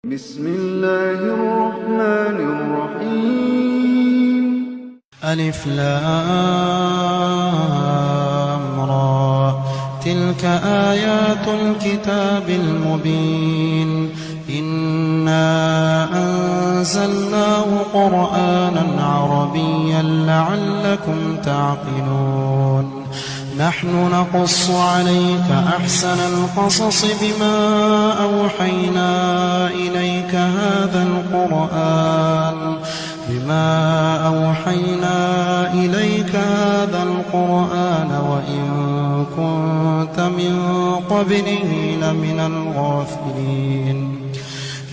بسم الله الرحمن الرحيم. ألف لام را تلك آيات الكتاب المبين إنا أنزلناه قرآنا عربيا لعلكم تعقلون نحن نقص عليك أحسن القصص بما أوحينا إليك هذا القرآن وإن كنت من قبله لمن الغافلين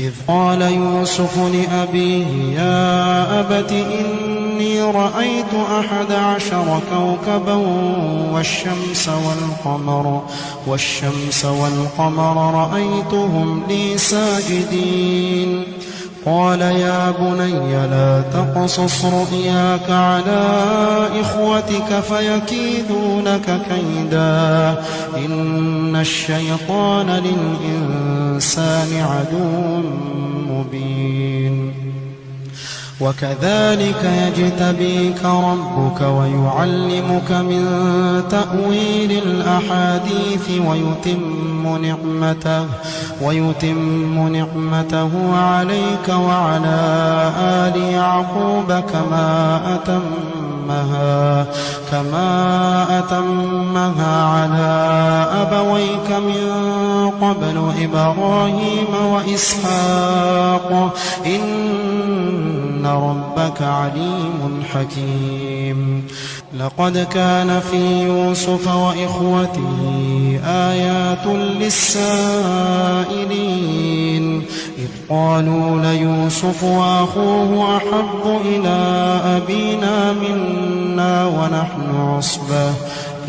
إذ قال يوسف لأبيه يا أبت إني رأيت 11 كوكبا والشمس والقمر رأيتهم لي ساجدين قال يا بني لا تقصص رؤياك على إخوتك فيكيدوا لك كيدا إن الشيطان للإنسان عدو مبين وكذلك يجتبيك ربك ويعلمك من تأويل الأحاديث ويتم نعمته عليك وعلى آل يعقوب كما أتمها على أبويك من قبل إبراهيم وإسحاق إن ربك عليم حكيم لقد كان في يوسف وإخوته آيات للسائلين إذ قالوا ليوسف وأخوه أحب إلى أبينا منا ونحن عصبة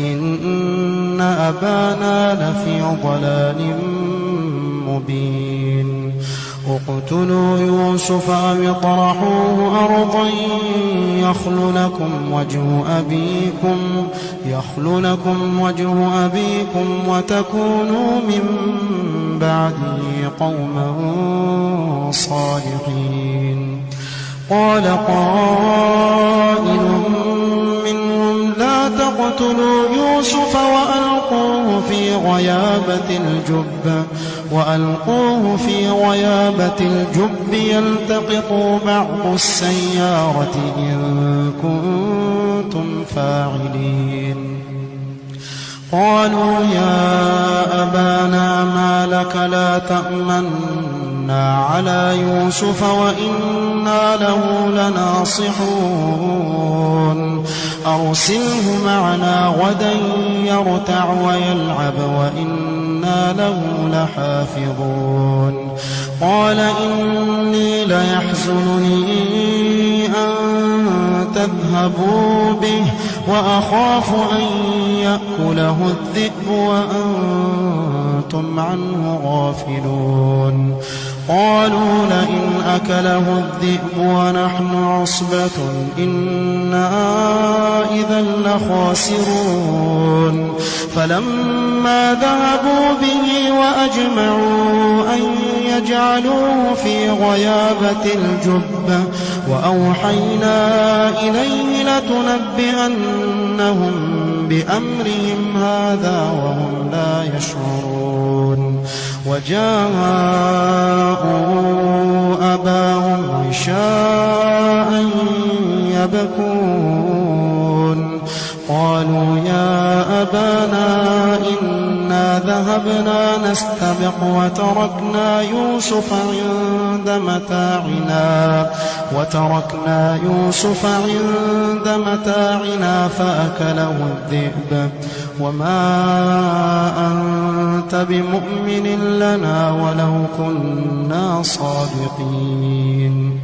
إن أبانا لفي ضلال مبين اقتلوا يوسف أو اطرحوه أرضا يخل لكم وجه أبيكم وتكونوا من بعده قوما صالحين قال قائل منهم لا تقتلوا يوسف وألقوه في غيابة الجب يلتقطوا بعض السيارة إن كنتم فاعلين قالوا يا أبانا ما لك لا تأمنا على يوسف وإنا له لناصحون أرسله معنا غدا يرتع ويلعب وإنا له لحافظون قال إني ليحزنني أن تذهبوا به وأخاف أن يأكله الذئب وأنتم عنه غافلون قالوا لئن أكله الذئب ونحن عصبة إنا إذا لخاسرون فلما ذهبوا به وأجمعوا أن يجعلوه في غيابة الجب وأوحينا إليه لتنبئنهم بأمرهم هذا وهم لا يشعرون وجاءوا أباهم عشاء يبكون قالوا يا أبانا إنا ذهبنا نستبق وتركنا يوسف عند متاعنا فأكله الذئب وما أنت بمؤمن لنا ولو كنا صادقين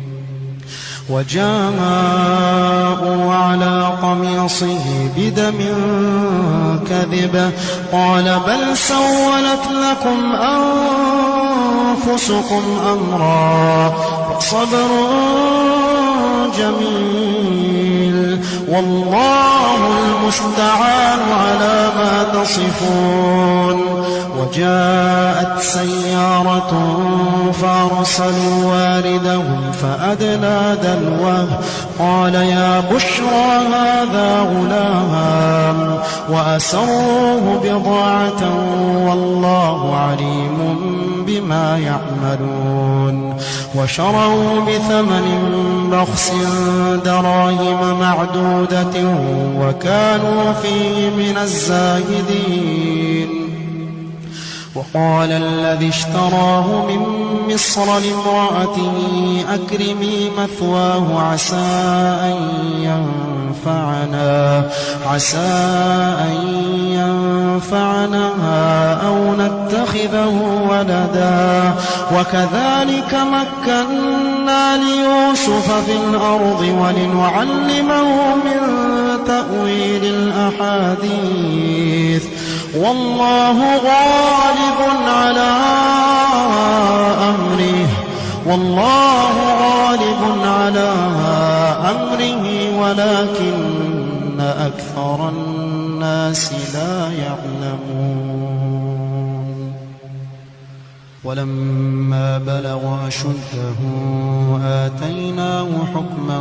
وجاءوا على قميصه بدم كذب قال بل سولت لكم أنفسكم أمرا فصبر جميل والله المستعان على ما تصفون. وجاءت سيارة فأرسلوا واردهم فأدلى دلوه قال يا بشرى هذا غلام وأسروه بضاعة والله عليم بما يعملون. وشروا بثمن بخس دراهم معدودة وكانوا فيه من الزاهدين. وقال الذي اشتراه من مصر لامرأته أكرمي مثواه عسى أن ينفعنا أو نتخذه ولدا وكذلك مكنا ليوسف في الأرض ولنعلمه من تأويل الأحاديث والله غالب على أمره ولكن أكثر الناس لا يعلمون. ولما بلغ أشده آتيناه حكما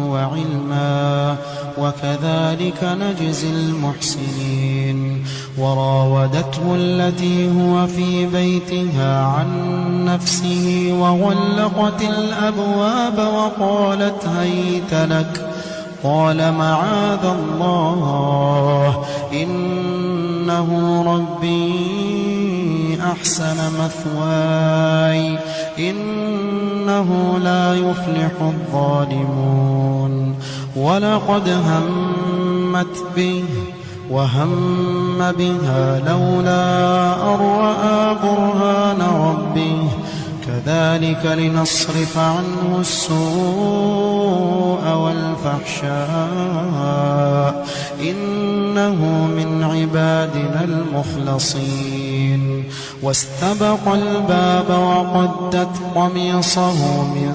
وعلما وكذلك نجزي المحسنين. وراودته التي هو في بيتها عن نفسه وغلقت الأبواب وقالت هيت لك قال معاذ الله إنه ربي أحسن مثواي إنه لا يفلح الظالمون. ولقد همت به وهم بها لولا أن رأى برهان ربه كذلك لنصرف عنه السوء والفحشاء إنه من عبادنا المخلصين. واستبق الباب وقدت قميصه من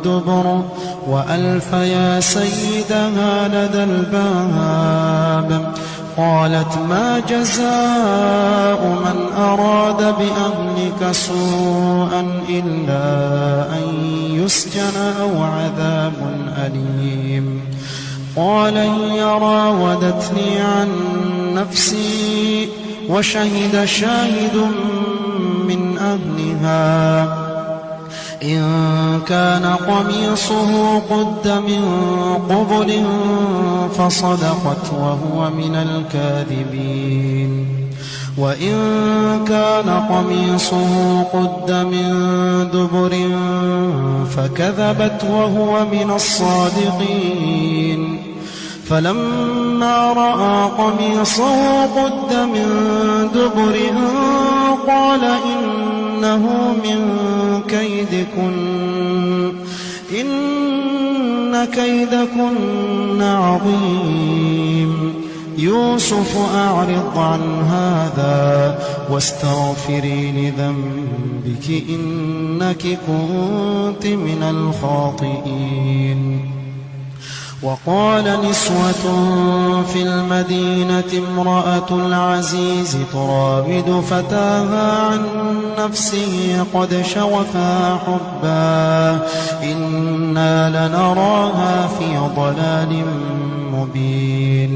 دبر وألف يا سيدها لدى الباب قالت ما جزاء من أراد بأهلك سوءا إلا أن يسجن أو عذاب أليم. قال هي راودتني عن نفسي وشهد شاهد من أهلها إن كان قميصه قد من قبل فصدقت وهو من الكاذبين وإن كان قميصه قد من دبر فكذبت وهو من الصادقين. فلما رأى قميصه قد من دبر قال إنه من كيدكن إن كيدكن عظيم. يوسف أعرض عن هذا واستغفري لذنبك إنك كنت من الخاطئين. وقال نسوة في المدينة امرأة العزيز تراود فتاها عن نفسه قد شغفها حبا إنا لنراها في ضلال مبين.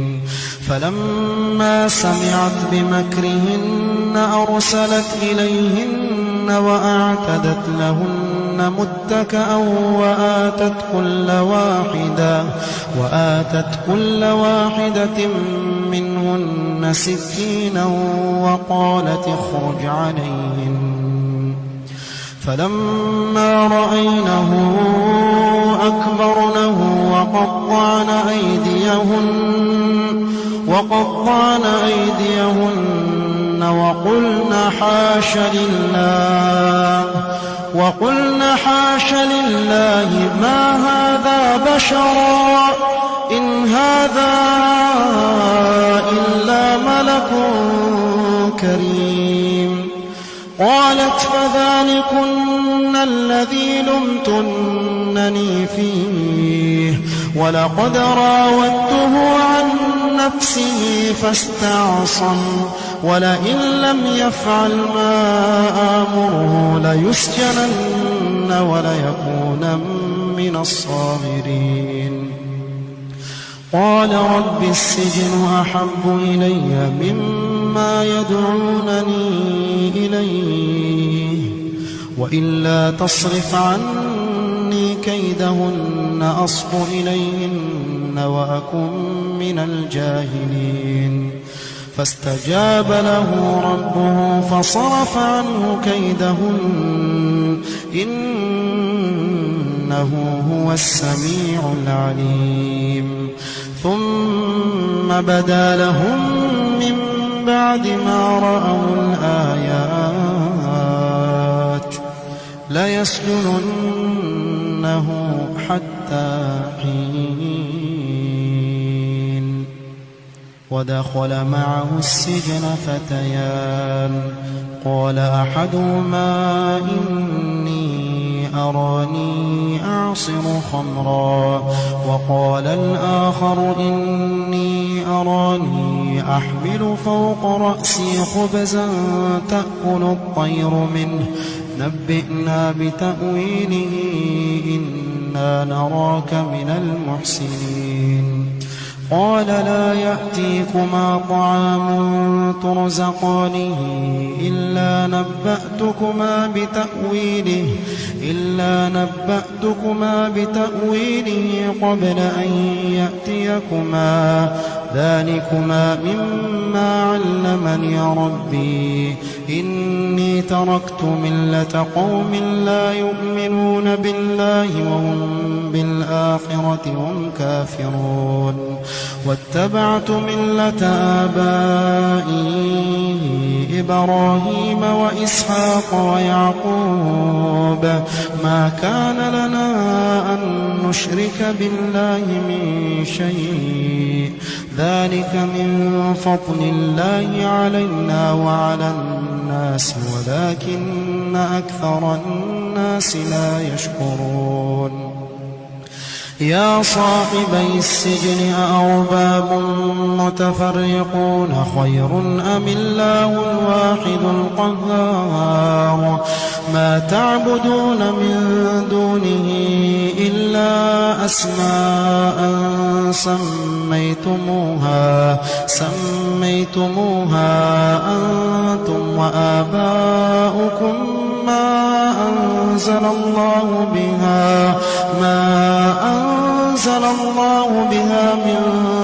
فلما سمعت بمكرهن أرسلت إليهن وأعتدت لهن متكأ وآتت كل واحدة منهن سكينا وقالت اخرج عليهن. فلما رأينه أكبرنه وقطعن أيديهن وقلن حاش لله ما هذا بشرا إن هذا إلا ملك كريم. قالت فذلكن الذي لمتنني فيه ولقد راودته عن نفسه فاستعصم ولئن لم يفعل ما آمره ليسجنن وليكون من الصاغرين قال رب السجن أحب إلي مما يدعونني إليه وإلا تصرف عني كيدهن أصب إليهن وأكن من الجاهلين فاستجاب له ربه فصرف عنه كيدهن إنه هو السميع العليم ثم بدا لهم من بعد ما رأوا الآيات ليسجننه حتى حين ودخل معه السجن فتيان قال أحدهما إني أراني أعصر خمرا وقال الآخر إني أراني أحمل فوق رأسي خبزا تأكل الطير منه نبئنا بتأويله إنا نراك من المحسنين قال لا يأتيكما طعام ترزقانه إلا نبأتكما بتأويله قبل أن يأتيكما ذلكما مما علمني ربي إني تركت ملة قوم لا يؤمنون بالله وهم بالآخرة هم كافرون واتبعت ملة آبائي إبراهيم وإسحاق ويعقوب ما كان لنا أن نشرك بالله من شيء ذلك من فضل الله علينا وعلى الناس ولكن أكثر الناس لا يشكرون يا صاحبي السجن أأرباب متفرقون خير أم الله الواحد القهار ما تعبدون من دونه إلا أسماء سميتموها أنتم وآباؤكم ما أنزل الله بها من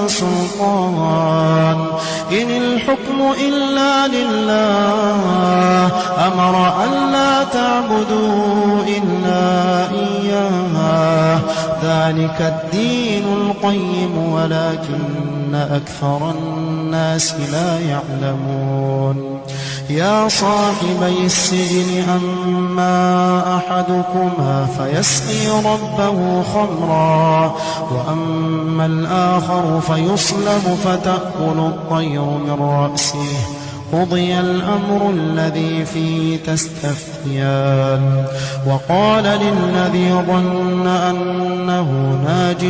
سلطان إن الحكم إلا لله أمر ألا تعبدوا إلا إياه ذلك الدين القيم ولكن أكثر الناس لا يعلمون يا صاحبي السجن أما أحدكما فيسقي ربه خمرا وأما الآخر فيصلب فتأكل الطير من رأسه قضي الأمر الذي فيه تستفتيان وقال للذي ظن أنه ناج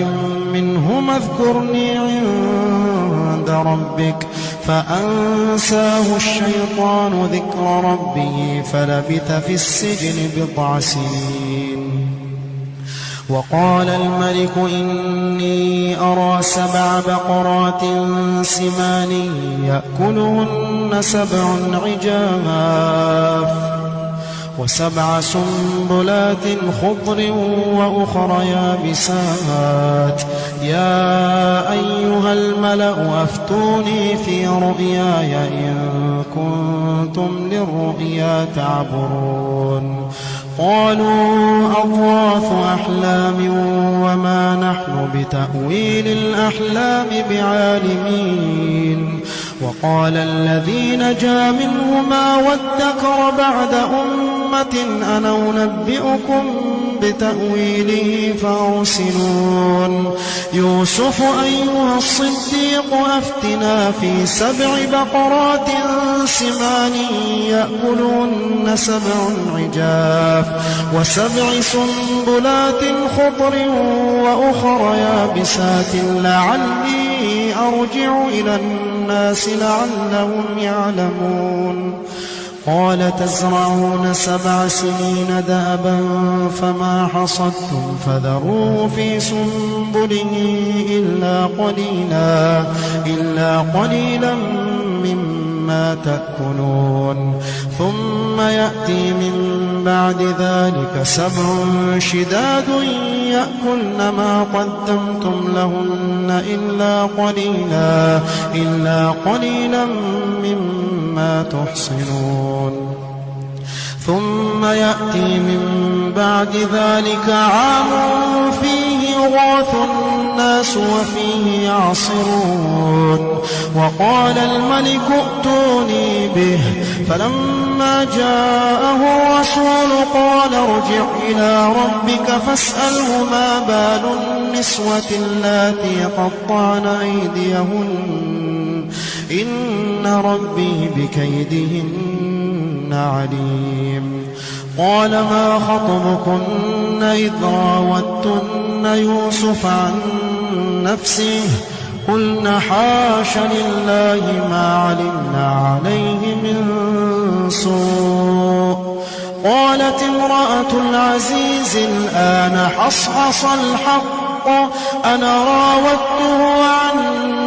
منهما اذكرني عند ربك فأنساه الشيطان ذكر ربه فلبث في السجن بضع سنين وقال الملك إني أرى 7 بقرات سمان يأكلهن 7 عجاف و7 سنبلات خضر وأخر يابسات يا أيها الملأ أفتوني في رؤياي إن كنتم للرؤيا تعبرون قالوا أضغاث أحلام وما نحن بتأويل الأحلام بعالمين وقال الذي نجا منهما وادكر بعد أمة أنا أنبئكم بتأويله فأرسلون يوسف أيها الصديق أفتنا في 7 بقرات سمان يأكلهن 7 عجاف و7 سنبلات خضر وأخر يابسات لعلي أرجع إلى الناس لعلهم يعلمون قال تزرعون 7 سنين دأبا فما حصدتم فذروه في سنبله إلا قليلا مما تأكلون ثم يأتي من بعد ذلك 7 شداد يأكلن ما قدمتم لهن إلا قليلا مما تحصنون ثم يأتي من بعد ذلك عام فيه يغاث الناس وفيه يعصرون وقال الملك ائتوني به فلما جاءه الرسول قال ارجع إلى ربك فاسأله ما بال النسوة اللاتي قطعن أيديهن إن ربي بكيدهن عليم قال ما خطبكن إذ راوتن يوسف عن نفسه قلن حاش لله ما علمنا عليه من سوء قالت امرأة العزيز الآن حصحص الحق أنا راودته عن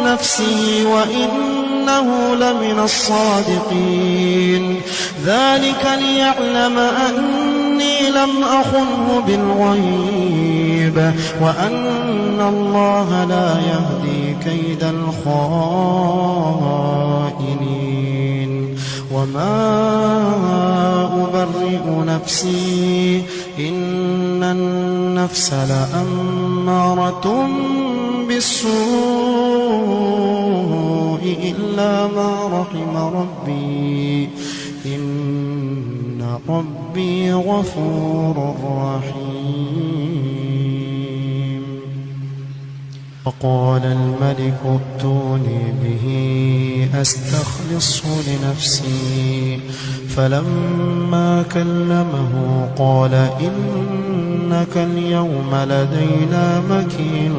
نفسه وإنه لمن الصادقين ذلك ليعلم أني لم أخنه بالغيب وأن الله لا يهدي كيد الخائنين وما أبرئ نفسي إن النفس لأمارة بالسوء إلا ما رحم ربي إن ربي غفور رحيم وقال الملك ائتوني به أستخلصه لنفسي فلما كلمه قال إنك اليوم لدينا مكين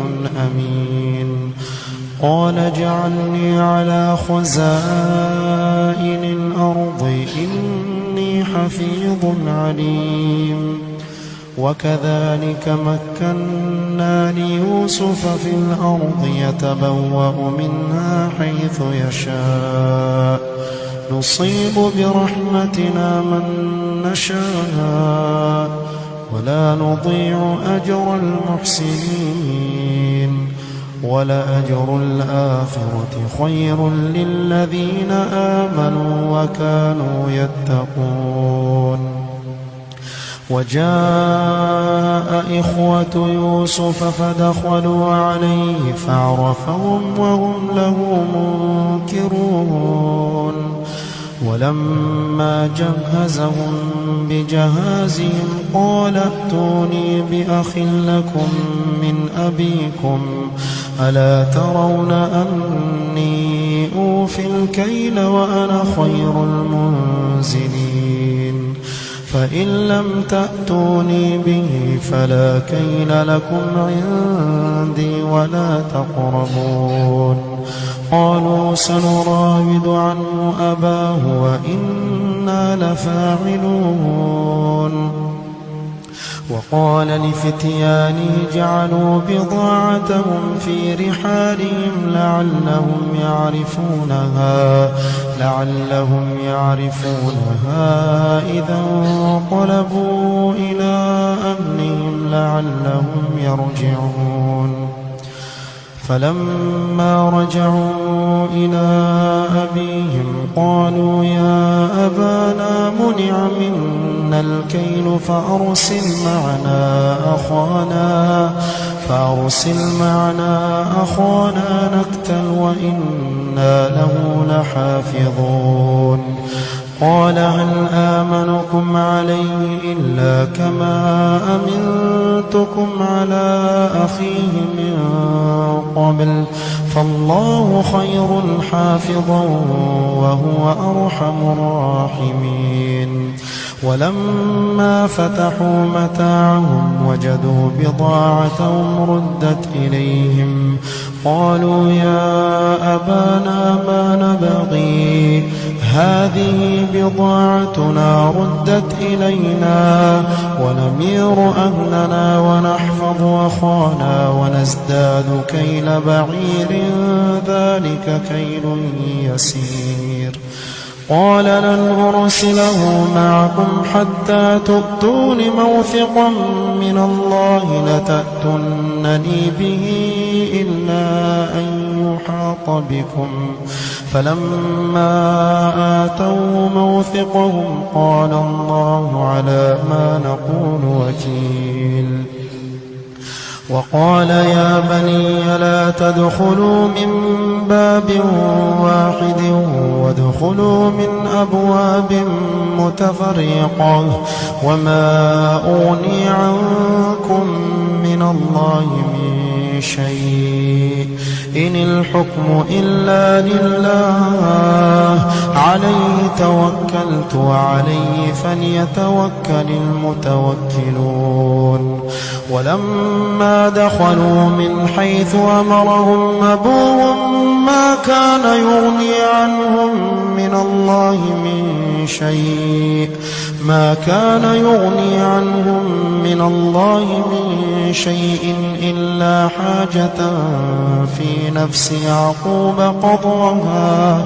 أمين قال اجعلني على خزائن الأرض إني حفيظ عليم وكذلك مكنا ليوسف في الأرض يتبوأ منها حيث يشاء نصيب برحمتنا من نشاء ولا نضيع أجر المحسنين ولأجر الآخرة خير للذين آمنوا وكانوا يتقون وجاء إخوة يوسف فدخلوا عليه فعرفهم وهم له منكرون ولما جهزهم بجهازهم قال ائتوني بأخ لكم من أبيكم ألا ترون أني أوفي الكيل وأنا خير المنزلين فإن لم تأتوني به فلا كيل لكم عندي ولا تقربون قالوا سنراود عنه أباه وإنا لفاعلون وقال لفتيانه جعلوا بضاعتهم في رحالهم لعلهم يعرفونها إذا انقلبوا إلى أهلهم لعلهم يرجعون فلما رجعوا إلى أبيهم قالوا يا أبانا منع منا الكيل فأرسل معنا أخانا نكتل وإنا له لحافظون قال هل آمنكم عليه إلا كما أمنتكم على أخيه من قبل فالله خير حافظا وهو أرحم الراحمين ولما فتحوا متاعهم وجدوا بضاعتهم ردت إليهم قالوا يا أبانا ما نبغي هذه بضاعتنا ردت إلينا ونمير أهلنا ونحفظ أخانا ونزداد كيل بعير ذلك كيل يسير قال لن أرسله معكم حتى تؤتون موثقا من الله لتأتونني به إلا أن يحاط بكم فلما آتوا موثقهم قال الله على ما نقول وكيل وقال يا بني لا تدخلوا من باب واحد وادخلوا من أبواب متفرقة وما أغني عنكم من الله من شيء إن الحكم إلا لله عليه توكلت وعليه فليتوكل المتوكلون ولما دخلوا من حيث أمرهم أبوهم ما كان يغني عنهم من الله من شيء إلا حاجة في نفس يعقوب قضاها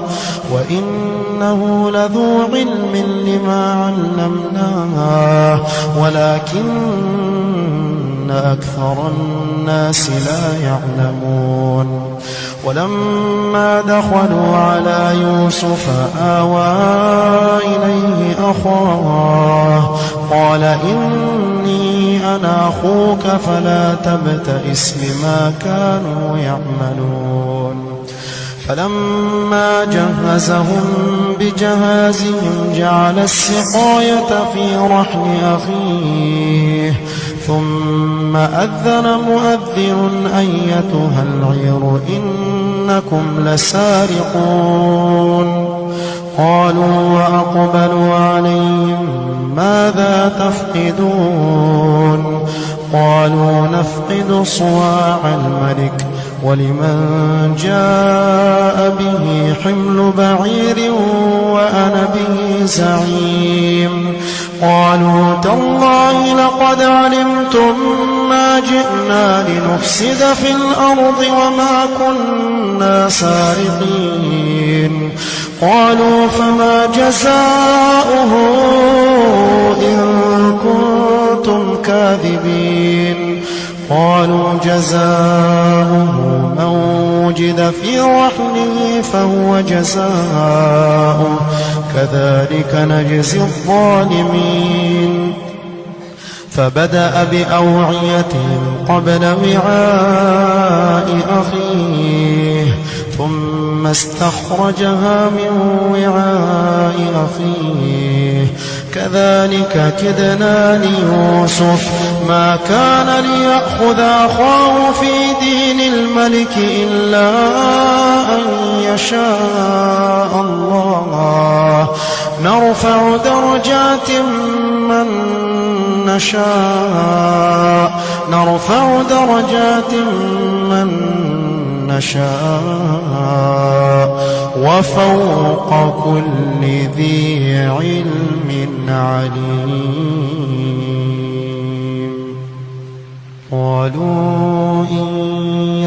وإنه لذو علم لما علمناه ولكن أكثر الناس لا يعلمون ولما دخلوا على يوسف آوى إليه أخاه قال إني أنا أخوك فلا تبتئس بما كانوا يعملون فلما جهزهم بجهازهم جعل السقاية في رحل أخيه ثم أذن مؤذن أيتها العير إنكم لسارقون قالوا وأقبلوا عليهم ماذا تفقدون قالوا نفقد صواع الملك ولمن جاء به حمل بعير وأنا به زعيم قالوا تالله لقد علمتم ما جئنا لنفسد في الأرض وما كنا سارقين قالوا فما جزاؤه إن كنتم كاذبين قالوا جزاؤه من وجد في رحله فهو جزاؤه كذلك نجزي الظالمين فبدأ بأوعيتهم قبل وعاء أخيه ثم استخرجها من وعاء أخيه كذلك كدنا ليوسف ما كان ليأخذ أخاه في دين الملك إلا أن يشاء الله نرفع درجات من نشاء وفوق كل ذي علم عليم قالوا إن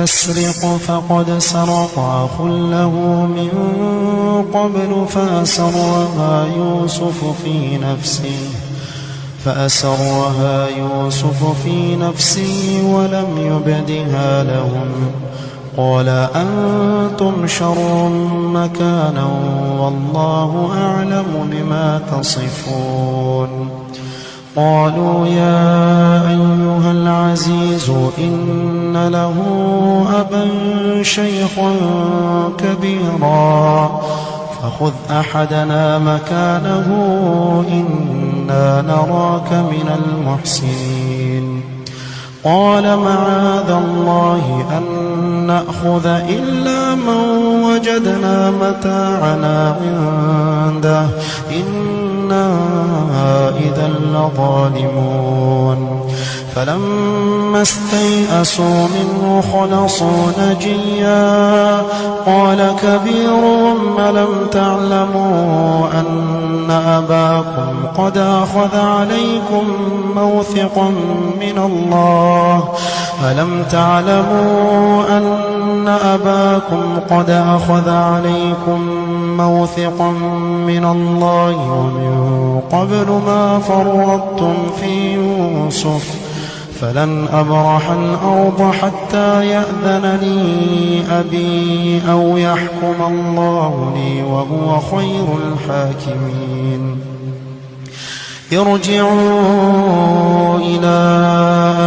يسرق فقد سرق أخ له من قبل فأسرها يوسف في نفسه ولم يبدها لهم قال أنتم شر مكانا والله أعلم بما تصفون قالوا يا أيها العزيز إن له أبا شيخا كبيرا فخذ أحدنا مكانه إنا نراك من المحسنين قال معاذ الله أن نأخذ إلا من وجدنا متاعنا عنده إنا إذا لظالمون فلما استيئسوا منه خلصوا نجيا قال كبيرهم ألم تعلموا أن أباكم قد أخذ عليكم موثقا من الله ألم تعلموا أن أباكم قد أخذ عليكم موثقا من الله ومن قبل ما فرطتم في يوسف فلن أبرح الأرض حتى يأذن لي أبي أو يحكم الله لي وهو خير الحاكمين ارجعوا إلى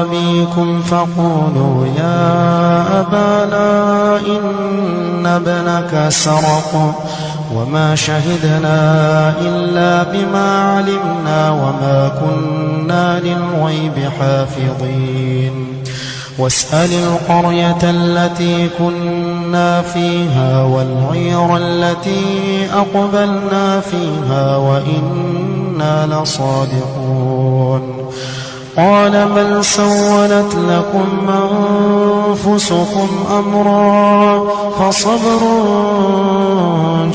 أبيكم فقولوا يا أبانا إن ابنك سرق وما شهدنا إلا بما علمنا وما كنا للغيب حافظين واسأل القرية التي كنا فيها والعير التي أقبلنا فيها وإنا لصادقون قال بل سولت لكم أنفسكم أمرا فصبر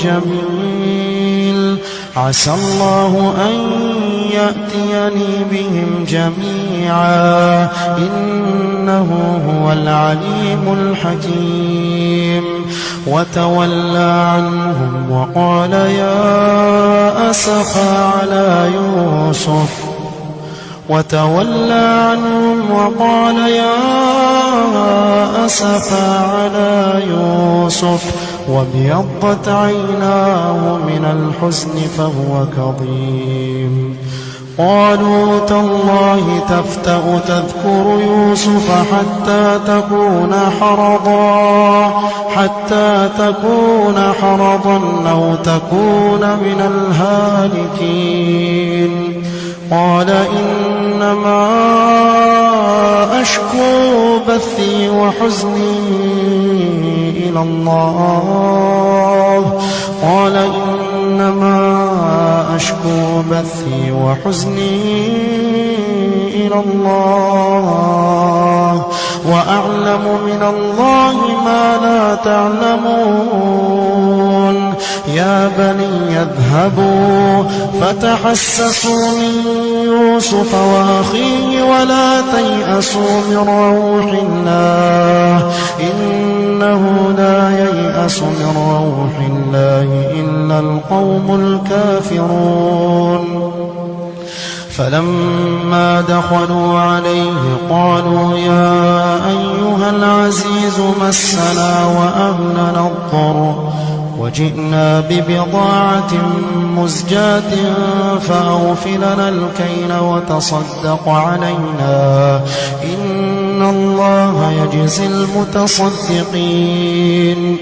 جميل عسى الله أن يأتيني بهم جميعا إنه هو العليم الحكيم وتولى عنهم وقال يا أسفا على يوسف وتولى عنهم وقال يا أسفا على يوسف وابيضت عيناه من الحزن فهو كظيم قالوا تالله تفتأ تذكر يوسف حتى تكون حرضا أو تكون من الهالكين قال إنما أشكو بثي وحزني إلى الله قال إنما أشكو بثي وحزني إلى الله وأعلم من الله ما لا تعلمون يا بني اذهبوا فتحسسوا من يوسف وأخيه ولا تيأسوا من روح الله إنه لا ييأس من روح الله إلا القوم الكافرون فلما دخلوا عليه قالوا يا أيها العزيز مسنا وأهلنا الضر وجئنا ببضاعة مزجاة فأوف لنا الكيل وتصدق علينا إن الله يجزي المتصدقين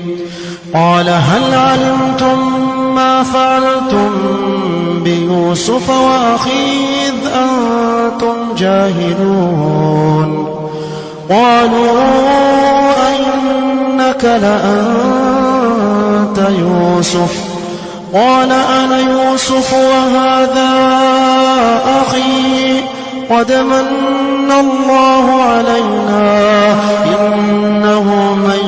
قال هل علمتم ما فعلتم بيوسف وأخيه إذ أنتم جاهلون قالوا أئنك لأنت يوسف قال أنا يوسف وهذا أخي قد من الله علينا إنه من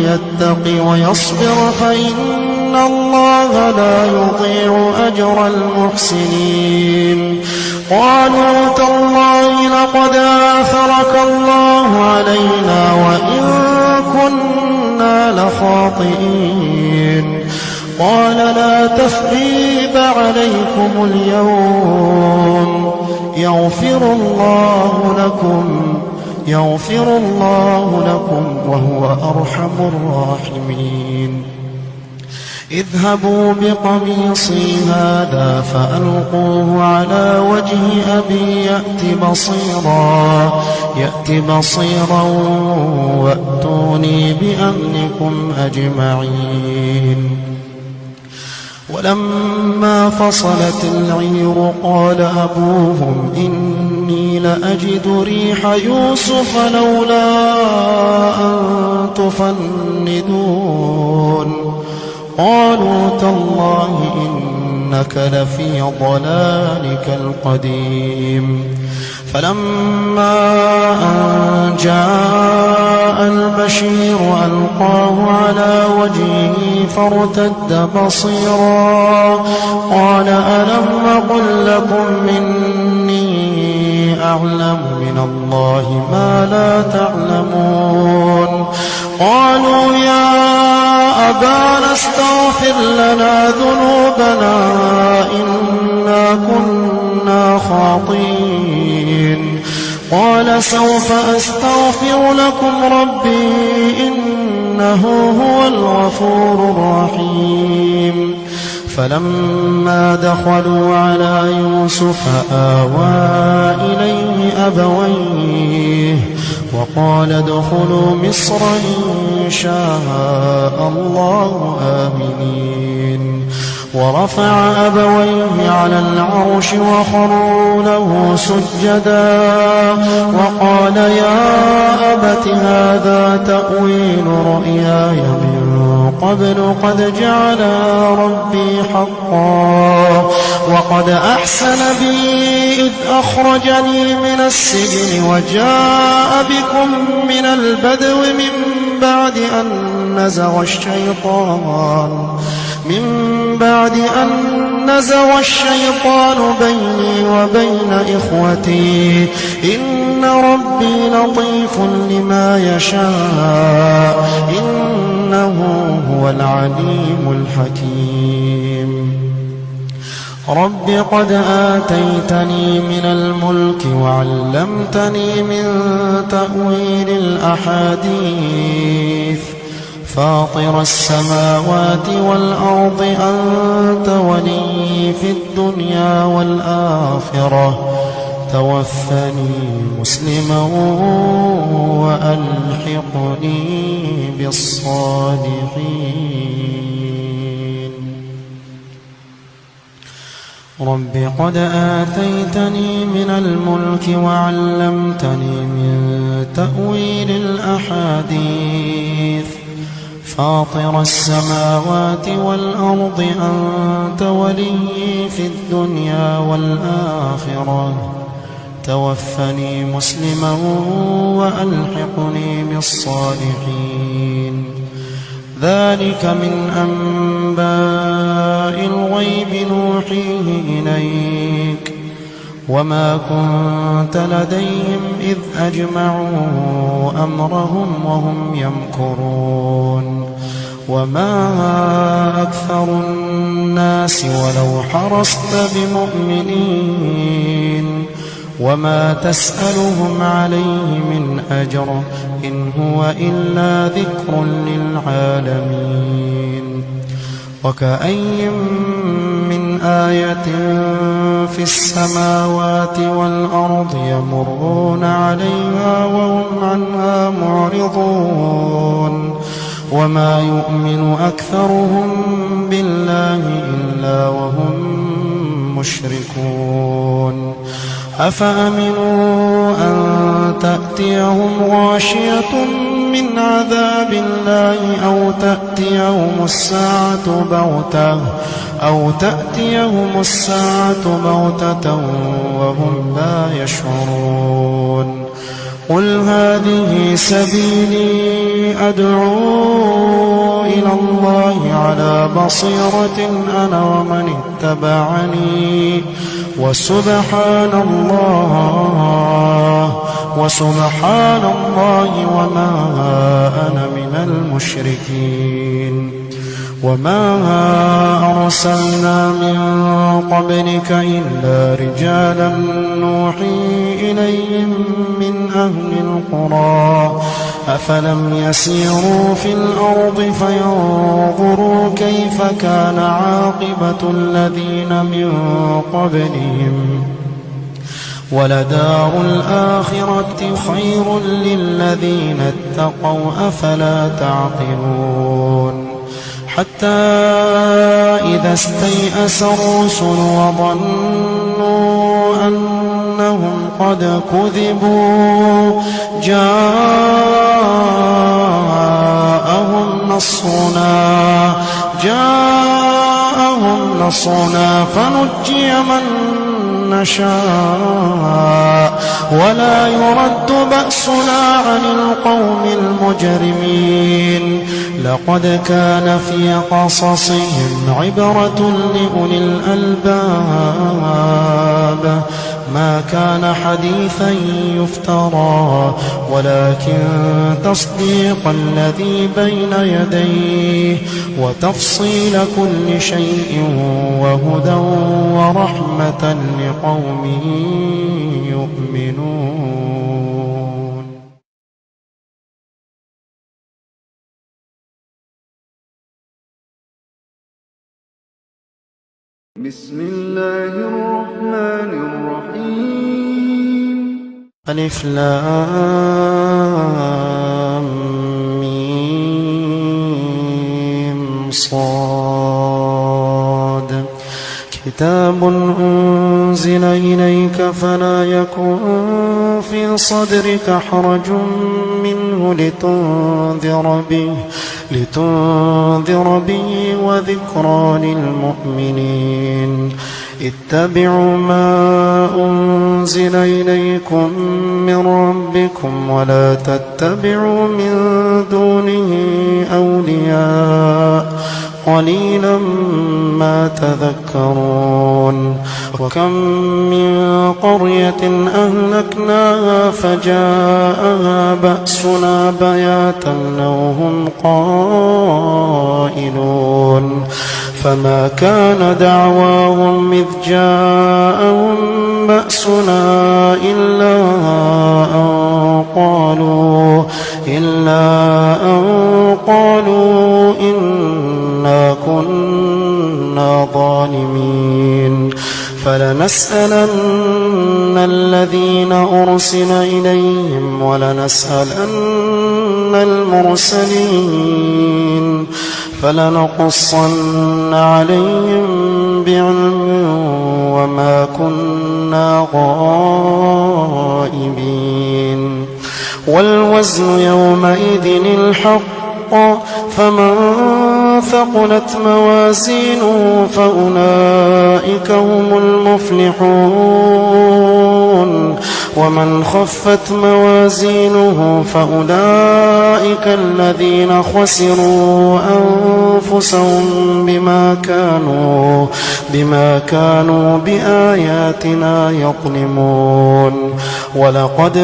يتق ويصبر فإن الله لا يضيع أجر المحسنين قالوا تالله لقد آثرك الله علينا وإن كنا لخاطئين قال لا تثريب عليكم اليوم يغفر الله لكم وهو أرحم الراحمين اذهبوا بقميصي هذا فألقوه على وجه أبي يأت بصيرا وأتوني بأهلكم أجمعين ولما فصلت العير قال أبوهم إني لأجد ريح يوسف لولا أن تفندون قالوا تالله إنك لفي ضلالك القديم فلما أن جاء البشير ألقاه على وجهه فارتد بصيرا قال ألم أقل لكم إني أعلم من الله ما لا تعلمون قالوا يا أبانا استغفر لنا ذنوبنا إنا كنا خاطئين قال سوف أستغفر لكم ربي إنه هو الغفور الرحيم فلما دخلوا على يوسف آوى إليه أبويه وقال ادخلوا مصر إن شاء الله آمنين ورفع أبويه على العرش وخروا له سجدا وقال يا أبت هذا تأويل رؤياي من قبل قد جعل ربي حقا وقد أحسن بي إذ أخرجني من السجن وجاء بكم من البدو من بعد أن نزغ الشيطان بيني وبين إخوتي إن ربي لطيف لما يشاء إنه هو العليم الحكيم رب قد آتيتني من الملك وعلمتني من تأويل الأحاديث فاطر السماوات والأرض أنت ولي في الدنيا والآخرة توفني مسلما وألحقني بالصالحين رب قد آتيتني من الملك وعلمتني من تأويل الأحاديث فاطر السماوات والأرض أنت ولي في الدنيا والآخرة توفني مسلما وألحقني بالصالحين ذلك من أنباء الغيب نوحيه إليك وما كنت لديهم إذ أجمعوا أمرهم وهم يمكرون وما أكثر الناس ولو حرصت بمؤمنين وما تسألهم عليه من أجر إن هو إلا ذكر للعالمين وكأي من آية في السماوات والأرض يمرون عليها وهم عنها معرضون وما يؤمن أكثرهم بالله إلا وهم مشركون أفأمنوا أن تأتيهم غاشية من عذاب الله أو تأتيهم الساعة بغتة وهم لا يشعرون قل هذه سبيلي أدعو إلى الله على بصيرة أنا ومن اتبعني وسبحان الله وما أنا من المشركين وما أرسلنا من قبلك إلا رجالا نوحي إليهم من أهل القرى أفلم يسيروا في الأرض فينظروا كيف كان عاقبة الذين من قبلهم ولدار الآخرة خير للذين اتقوا أفلا تعقلون حتى إذا استيأس الرسل وظنوا أنهم قد كذبوا جاءهم نصرنا فنجي من نشاء ولا يرد بأسنا عن القوم المجرمين. لقد كان في قصصهم عبرة لأولي الألباب ما كان حديثا يفترى ولكن تصديق الذي بين يديه وتفصيل كل شيء وهدى ورحمة لقوم يؤمنون. بسم الله الرحمن الرحيم. ألف لام ميم صاد. كتاب أنزل إليك فلا يكن في صدرك حرج منه لتنذر به وذكرى للمؤمنين. اتبعوا ما أنزل إليكم من ربكم ولا تتبعوا من دونه أولياء قليلا ما تذكرون. وكم من قرية أهلكناها فجاءها بأسنا بياتا أو هم قائلون. فما كان دعواهم إذ جاءهم بأسنا إلا أن قالوا إنا كنا ظالمين. فلنسألن الذين أرسل إليهم ولنسألن المرسلين فلنقصن عليهم بعلم وما كنا غائبين. والوزن يومئذ الحق فمن ثقلت موازينه فأولئك هم المفلحون. ومن خفت موازينه فأولئك الذين خسروا أنفسهم بما كانوا بآياتنا يظلمون. ولقد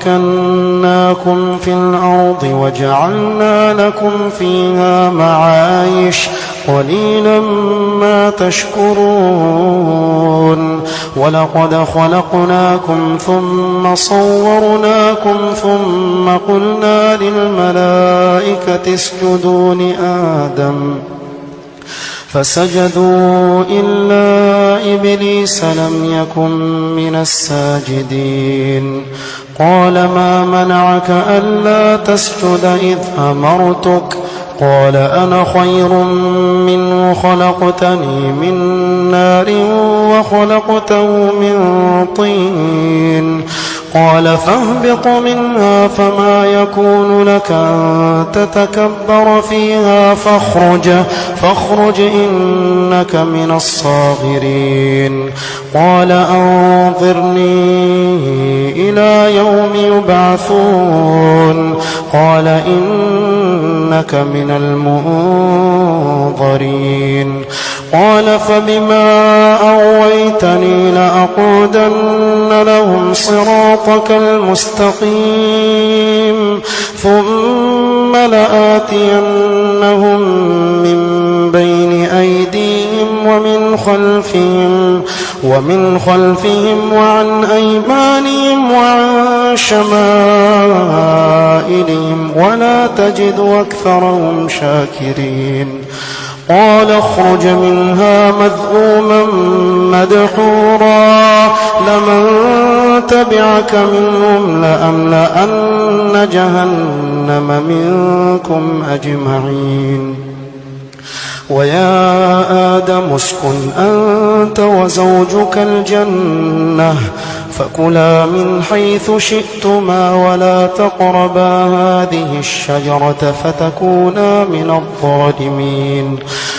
مكناكم في الأرض وجعلنا لكم فيها معايش قليلا ما تشكرون. ولقد خلقناكم ثم صورناكم ثم قلنا للملائكة اسجدوا لآدم فسجدوا إلا إبليس لم يكن من الساجدين. قال ما منعك ألا تسجد إذ أمرتك؟ قال أنا خير منه خلقتني من نار وخلقته من طين. قال فاهبط منها فما يكون لك أن تتكبر فيها فاخرج إنك من الصاغرين. قال أنظرني إلى يوم يبعثون. قال إنك من المنظرين. قال فبما أغويتني لأقعدن لهم صراطك المستقيم ثم لآتينهم من بين أيديهم ومن خلفهم وعن أيمانهم وعن شمائلهم ولا تجد أكثرهم شاكرين. قال اخرج منها مذءوما مدحورا لمن تبعك منهم لأملأن جهنم منكم أجمعين. ويا آدم اسكن أنت وزوجك الجنة فكلا من حيث شئتما ولا تقربا هذه الشجرة فتكونا من الظالمين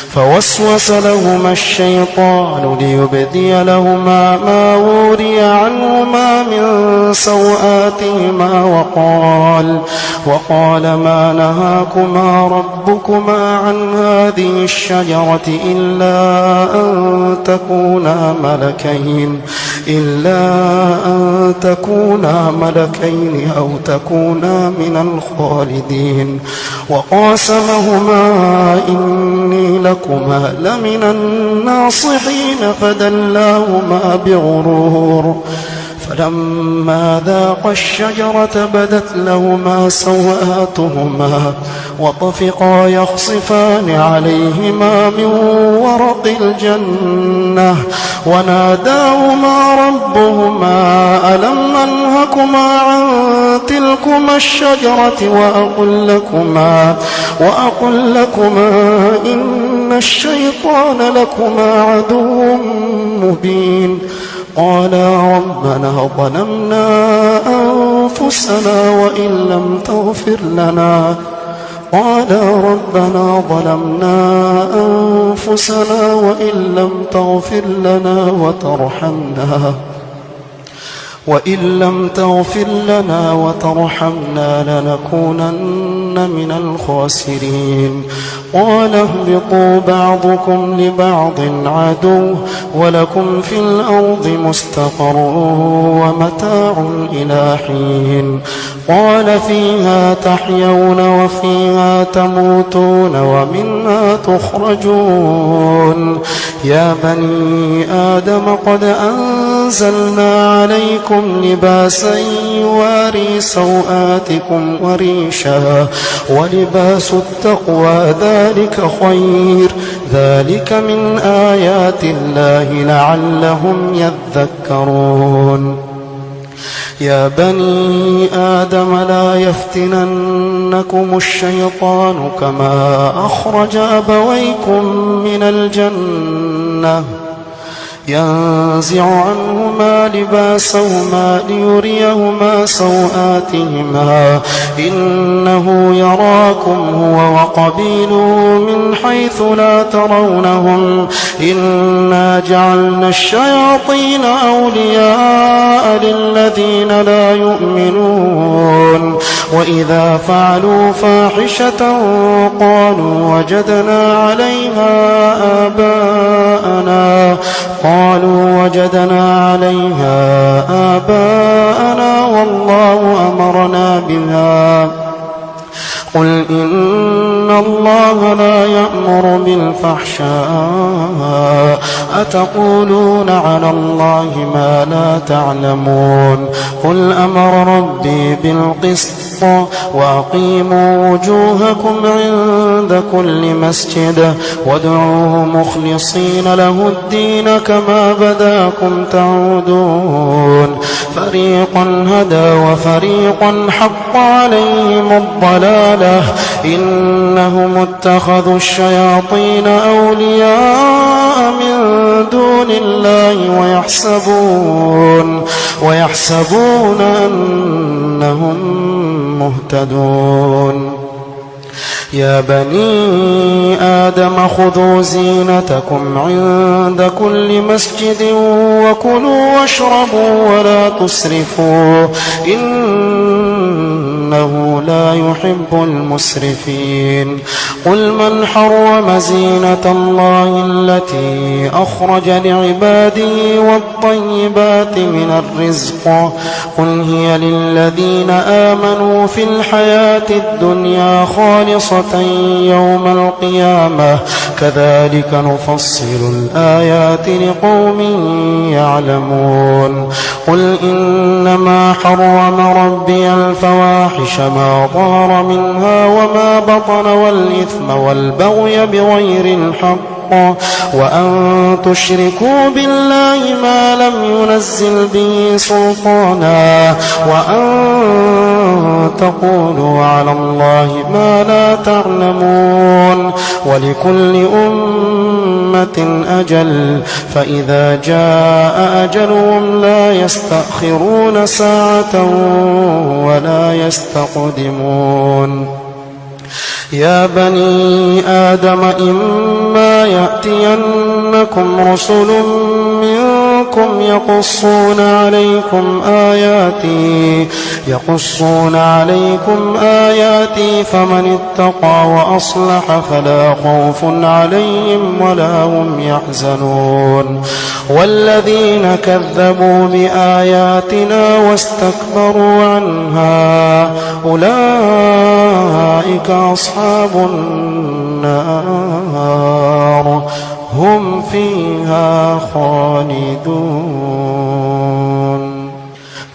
فوسوس لهما الشيطان ليبدي لهما ما وري عنهما من سوآتهما وقال ما نهاكما ربكما عن هذه الشجرة إلا أن تكونا ملكين أو تكونا من الخالدين وقاسمهما إني لكما لمن الناصحين فدلاهما بغرور فلما ذاقا الشجرة بدت لهما سوآتهما وطفقا يخصفان عليهما من ورق الجنة وناداهما ربهما ألم أنهكما عن تلكما الشجرة وأقل لكما إن الشيطان لكما عدو مبين قالا ربنا ظلمنا أنفسنا وإن لم تغفر لنا وترحمنا لنكونن من الخاسرين قال اهبطوا بعضكم لبعض عدو ولكم في الأرض مستقر ومتاع إلى حين قال فيها تحيون وفيها تموتون ومنها تخرجون يا بني آدم قد أنزلنا عليكم لباسا يواري سوآتكم وريشا ولباس التقوى ذلك خير ذلك من آيات الله لعلهم يذكرون يا بني آدم لا يفتننكم الشيطان كما أخرج أبويكم من الجنة ينزع عنهما لباسهما ليريهما سوآتهما إنه يراكم هو وقبيله من حيث لا ترونهم إنا جعلنا الشياطين أولياء للذين لا يؤمنون وإذا فعلوا فاحشة قالوا وجدنا عليها آباءنا والله أمرنا بها قل إن الله لا يأمر بالفحشاء أتقولون على الله ما لا تعلمون قل أمر ربي بالقسط وأقيموا وجوهكم عند كل مسجد وادعوه مخلصين له الدين كما بداكم تعودون فريقا هدى وفريقا حق عليهم الضلالة إنهم اتخذوا الشياطين أولياء من دون الله ويحسبون أنهم مهتدون يا بني آدم خذوا زينتكم عند كل مسجد وكلوا واشربوا ولا تسرفوا إنه لا يحب المسرفين قل من حرم زينة الله التي أخرج لعباده والطيبات من الرزق قل هي للذين آمنوا في الحياة الدنيا خالصة يوم القيامة كذلك نفصل الآيات لقوم يعلمون قل إنما حرم ربي الفواحش ما ظهر منها وما بطن والإثم والبغي بغير الحق وأن تشركوا بالله ما لم ينزل به سلطانا وأن تقولوا على الله ما لا تعلمون ولكل أمة أجل فإذا جاء أجلهم لا يستأخرون ساعة ولا يستقدمون يا بني آدم إما يأتينكم رسل منكم يقصون عليكم آياتي فمن اتقى وأصلح فلا خوف عليهم ولا هم يحزنون والذين كذبوا بآياتنا واستكبروا عنها أولئك أصحاب النار هم فيها خالدون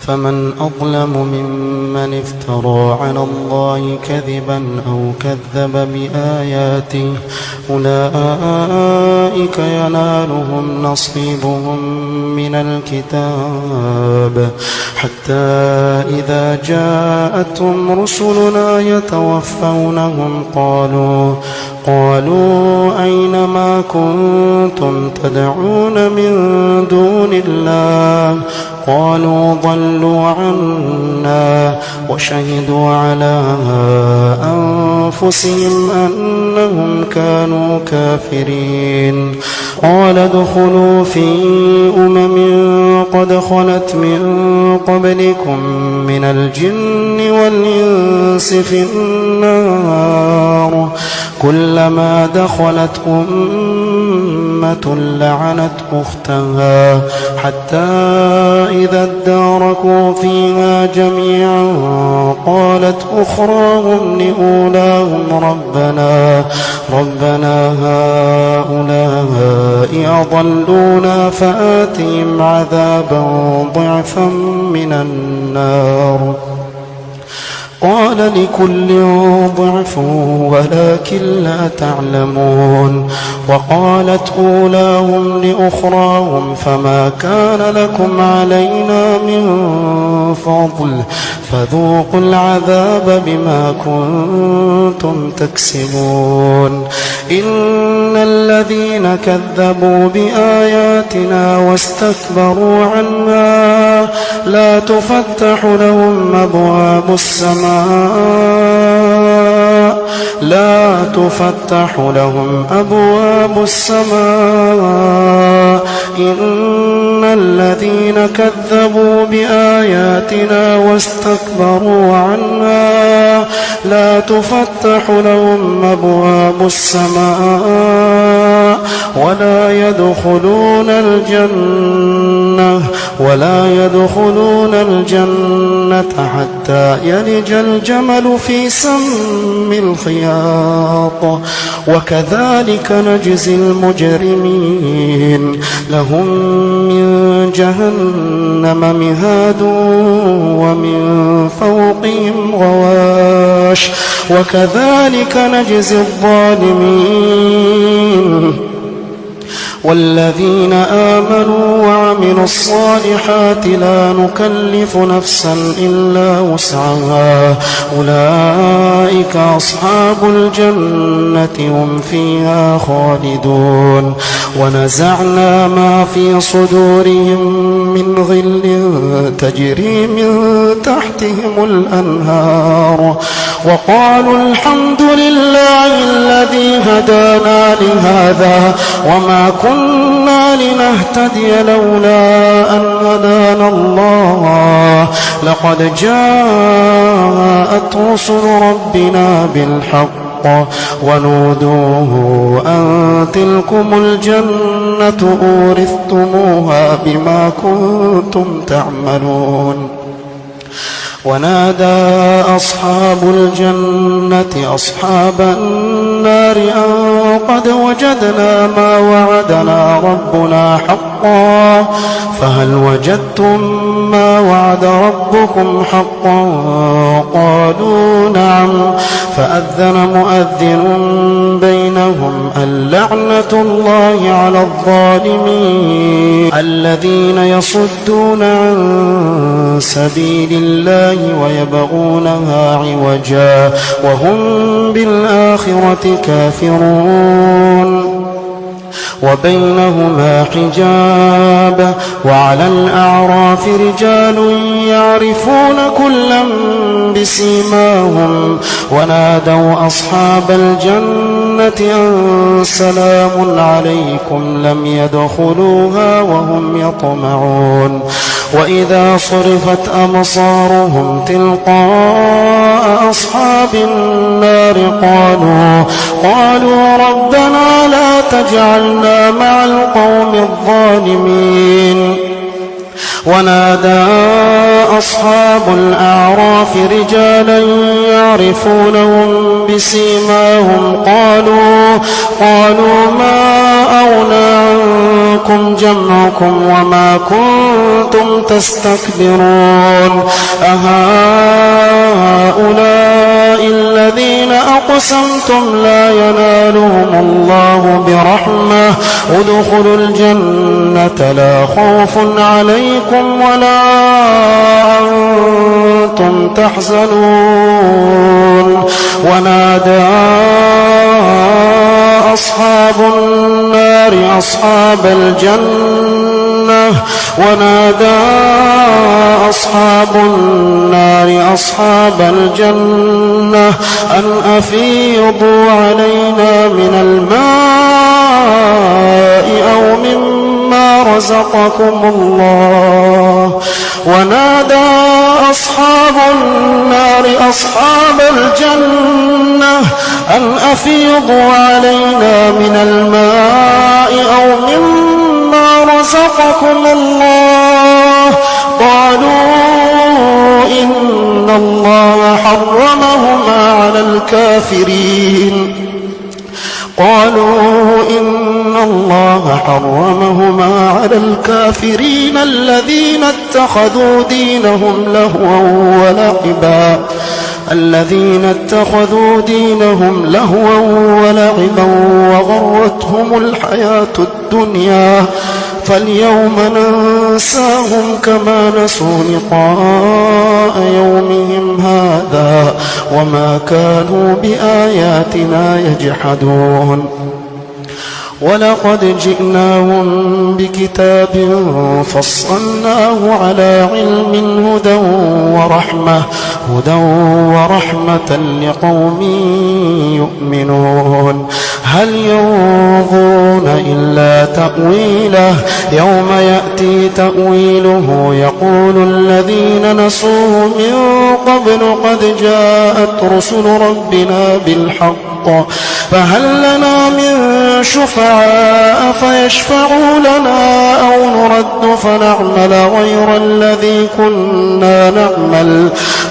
فمن أظلم ممن افترى على الله كذبا أو كذب بآياته أولئك ينالهم نصيبهم من الكتاب حتى إذا جاءتهم رسلنا يتوفونهم قالوا أين ما كنتم تدعون من دون الله قالوا ضلوا عنا وشهدوا على أنفسهم أنهم كانوا كافرين قال ادخلوا في قد خلت من قبلكم من الجن والإنس في النار كلما دخلت أمة لعنت أختها حتى إذا اداركوا فيها جميعا قالت أخراهم لأولاهم ربنا هؤلاء أضلونا فآتهم عذابا ضعفا من النار قال لكل ضعف ولكن لا تعلمون وقالت أولاهم لأخراهم فما كان لكم علينا من فضل فذوقوا العذاب بما كنتم تكسبون إن الذين كذبوا بآياتنا واستكبروا عنها لا تفتح لهم أبواب السماء إن الذين كذبوا بآياتنا واستكبروا عنها لا تفتح لهم أبواب السماء ولا يدخلون الجنة حتى يلج الجمل في سم الخياط وكذلك نجزي المجرمين لهم من جهنم مهاد ومن فوقهم غواش وكذلك نجزي الظالمين والذين آمنوا وعملوا الصالحات لا نكلف نفسا إلا وسعها أولئك أصحاب الجنة هم فيها خالدون ونزعنا ما في صدورهم من غل تجري من تحتهم الأنهار وقالوا الحمد لله الذي هدانا لهذا وما كنا لنهتدي لولا أن هدانا الله لقد جاءت رسل ربنا بالحق ونودوا أن تلكم الجنة أورثتموها بما كنتم تعملون ونادى أصحاب الجنة أصحاب النار أن قد وجدنا ما وعدنا ربنا حقا فهل وجدتم ما وعد ربكم حقا قالوا نعم فأذن مؤذن بينهم اللعنة الله على الظالمين الذين يصدون عن سبيل الله ويبغونها عوجا وهم بالآخرة كافرون وبينهما حجاب وعلى الأعراف رجال يعرفون كلا بسيماهم ونادوا أصحاب الجنة أن سلام عليكم لم يدخلوها وهم يطمعون وإذا صرفت أبصارهم تلقاء أصحاب النار قالوا ربنا لا تجعلنا مع القوم الظالمين ونادى أصحاب الأعراف رجالا يعرفونهم بسيماهم قالوا ما أغنى عنكم جمعكم وما كنتم تستكبرون أهؤلاء الذين أقسمتم لا ينالهم الله برحمة ادخلوا الجنة لا خوف عليكم ولا أنتم تحزنون ونادى أصحاب النار أصحاب الجنة أن أفيضوا علينا من الماء أو مما رزقكم الله ونادى أصحاب النار أصحاب الجنة أن أفيضوا علينا من الماء أو مما رزقكم الله قالوا إن الله حرمهما على الكافرين الذين اتخذوا دينهم لهوا ولعبا وغرتهم الحياة الدنيا فاليوم ننساهم كما نسوا لقاء يومهم هذا وما كانوا بآياتنا يجحدون ولقد جئناهم بكتاب فصلناه على علم هدى ورحمة لقوم يؤمنون هل ينظرون إلا تأويله يوم يأتي تأويله يقول الذين نسوه من قبل قد جاءت رسل ربنا بالحق فهل لنا من شفعاء فيشفعوا لنا أو نرد فنعمل غير الذي كنا نعمل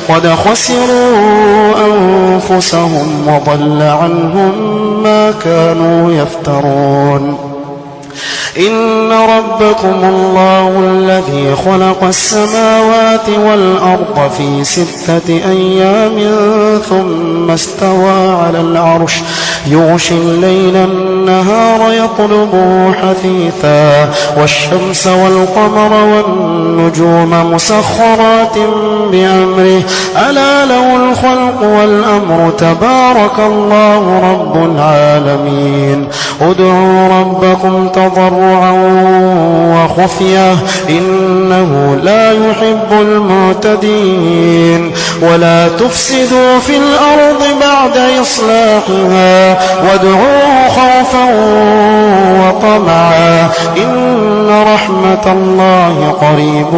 قد خسروا أنفسهم وضل عنهم ما كانوا يفترون إن ربكم الله الذي خلق السماوات والأرض في 6 أيام ثم استوى على العرش يغشي الليل النهار يطلبه حثيثا والشمس والقمر والنجوم مسخرات بأمره ألا له الخلق والأمر تبارك الله رب العالمين ادعوا ربكم تضرعا وخفية إنه لا يحب المعتدين ولا تفسدوا في الأرض بعد إصلاحها وادعوه خوفا وطمعا إن رحمة الله قريب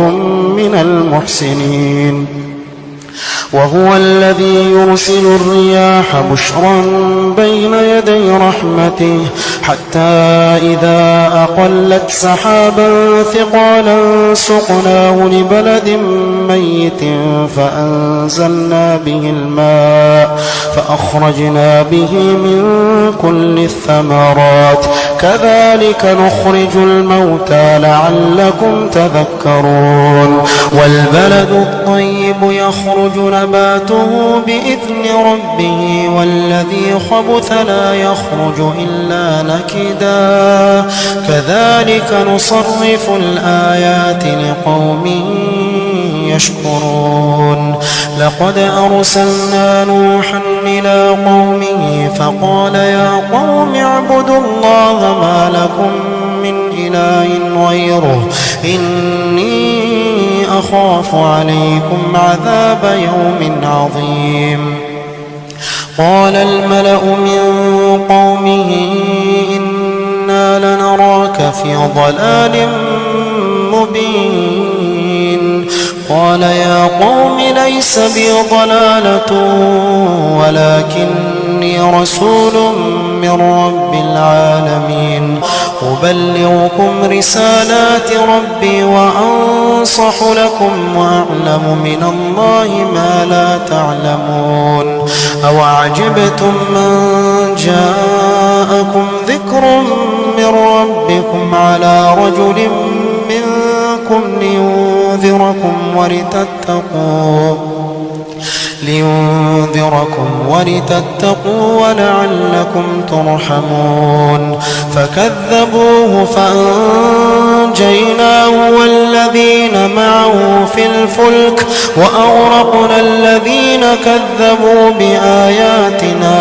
من المحسنين وهو الذي يرسل الرياح بشرا بين يدي رحمته حتى إذا أقلت سحابا ثقالا سقناه لبلد ميت فأنزلنا به الماء فأخرجنا به من كل الثمرات كذلك نخرج الموتى لعلكم تذكرون والبلد الطيب يخرج نباته بإذن ربه والذي خبث لا يخرج إلا نكدا كذلك نصرف الآيات لقوم يشكرون لقد أرسلنا نوحا إلى قومه فقال يا قوم اعبدوا الله ما لكم من إله غيره إني أخاف عليكم عذاب يوم عظيم قال الملأ من قومه إنا لنراك في ضلال مبين قال يا قوم ليس بي ضلالة ولكني رسول من رب العالمين أبلغكم رسالات ربي وأنصح لكم وأعلم من الله ما لا تعلمون أوعجبتم من جاءكم ذكر من ربكم على رجل منكم لينذركم ولتتقوا ولعلكم ترحمون فكذبوه فأنجيناه والذين معه في الفلك وأغرقنا الذين كذبوا بآياتنا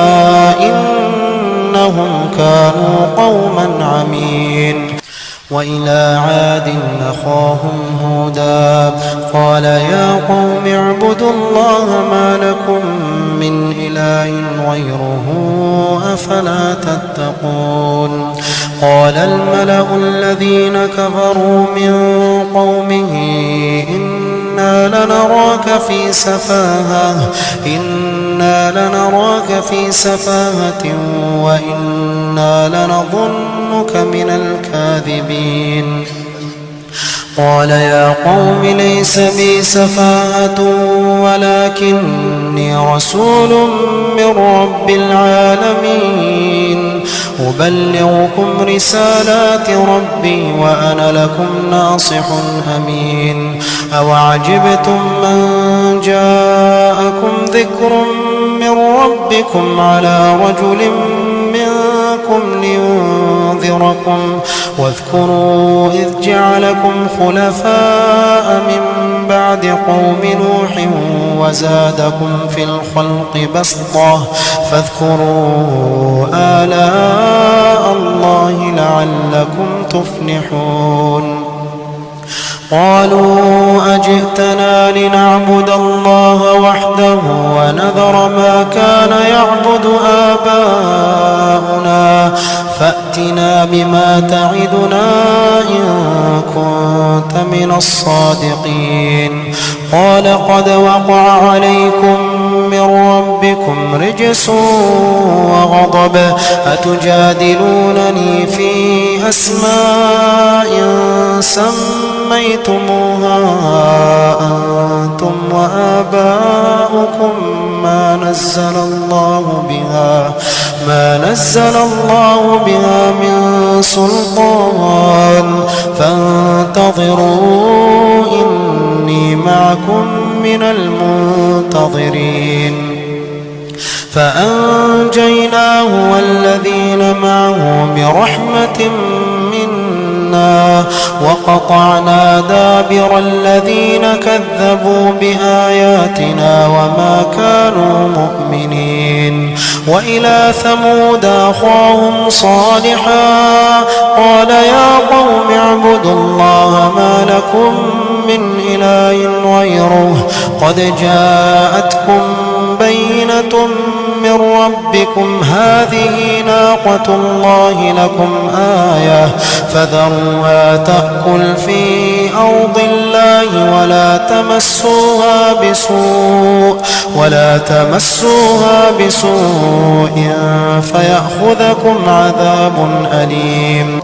إنهم كانوا قوما عمين وإلى عاد أخاهم هودا قال يا قوم اعبدوا الله ما لكم من إله غيره أفلا تتقون قال الملأ الذين كفروا من قومه إنا لنراك في سفاهة وإنا لنظنك من الكاذبين قال يا قوم ليس بي سفاهة ولكني رسول من رب العالمين أبلغكم رسالات ربي وأنا لكم ناصح أمين أوعجبتم من جاءكم ذكر من ربكم على رجل منكم لينذركم واذكروا إذ جعلكم خلفاء من بعد قوم نوح وزادكم في الخلق بسطة فاذكروا آلاء الله لعلكم تفلحون قالوا أجئتنا لنعبد الله وحده ونذر ما كان يعبد آباؤنا فأتنا بما تعدنا إن كنت من الصادقين قال قد وقع عليكم من ربكم رجس وغضب أتجادلونني في أسماء سميتموها أنتم وآباؤكم ما نزل الله بها من سلطان فانتظروا إني معكم من المنتظرين فأنجيناه والذين معه برحمة منا وقطعنا دابر الذين كذبوا بآياتنا وما كانوا مؤمنين وإلى ثمود أخاهم صالحا قال يا قوم اعبدوا الله ما لكم من إله غيره قد جاءتكم بينة من ربكم هذه ناقة الله لكم آية فذروها تأكل في أرض الله ولا تمسوها بسوء فيأخذكم عذاب أليم